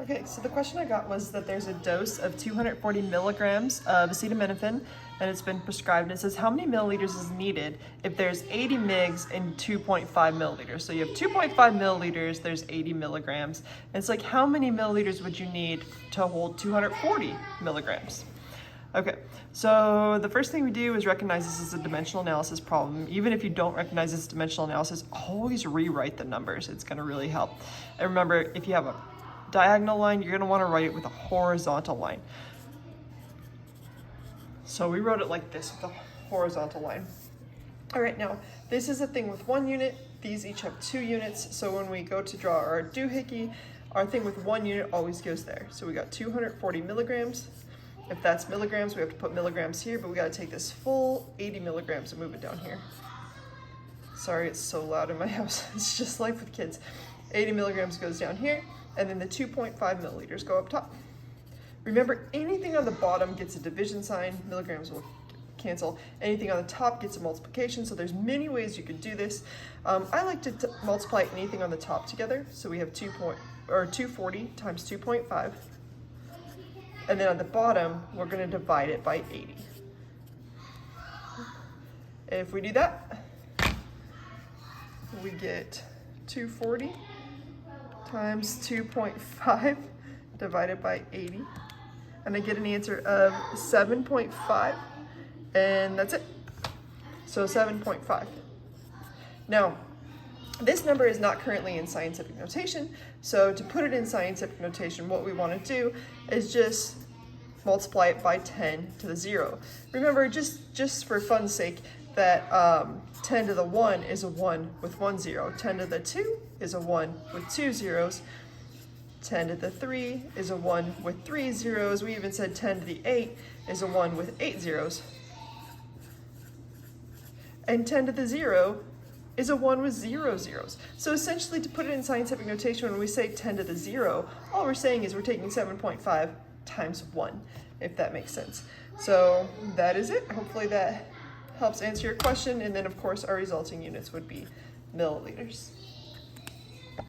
Okay, so the question I got was that there's a dose of 240 milligrams of acetaminophen and it's been prescribed. It says how many milliliters is needed if there's 80 mgs and 2.5 milliliters. So you have 2.5 milliliters, there's 80 milligrams. And it's like, how many milliliters would you need to hold 240 milligrams? Okay, so the first thing we do is recognize this is a dimensional analysis problem. Even if you don't recognize this dimensional analysis, always rewrite the numbers. It's gonna really help. And remember, if you have a diagonal line, you're gonna wanna write it with a horizontal line. So we wrote it like this with a horizontal line. All right, now this is a thing with 1 unit. These each have 2 units. So when we go to draw our doohickey, our thing with 1 unit always goes there. So we got 240 milligrams. If that's milligrams, we have to put milligrams here, but we gotta take this full 80 milligrams and move it down here. Sorry, it's so loud in my house. It's just life with kids. 80 milligrams goes down here, and then the 2.5 milliliters go up top. Remember, anything on the bottom gets a division sign, milligrams will cancel. Anything on the top gets a multiplication, so there's many ways you could do this. I like to multiply anything on the top together, so we have 240 times 2.5. And then on the bottom, we're gonna divide it by 80. If we do that, we get 240 times 2.5 divided by 80. And I get an answer of 7.5, and that's it. So 7.5. Now, this number is not currently in scientific notation, so to put it in scientific notation, what we want to do is just multiply it by 10 to the 0. Remember, just for fun's sake, that 10 to the 1 is a 1 with 1 0. 10 to the 2 is a 1 with 2 zeros. 10 to the 3 is a 1 with 3 zeros. We even said 10 to the 8 is a 1 with 8 zeros. And 10 to the 0 is a 1 with 0 zeros. So essentially, to put it in scientific notation, when we say 10 to the 0, all we're saying is we're taking 7.5 times 1, if that makes sense. So that is it. Hopefully that helps answer your question. And then, of course, our resulting units would be milliliters.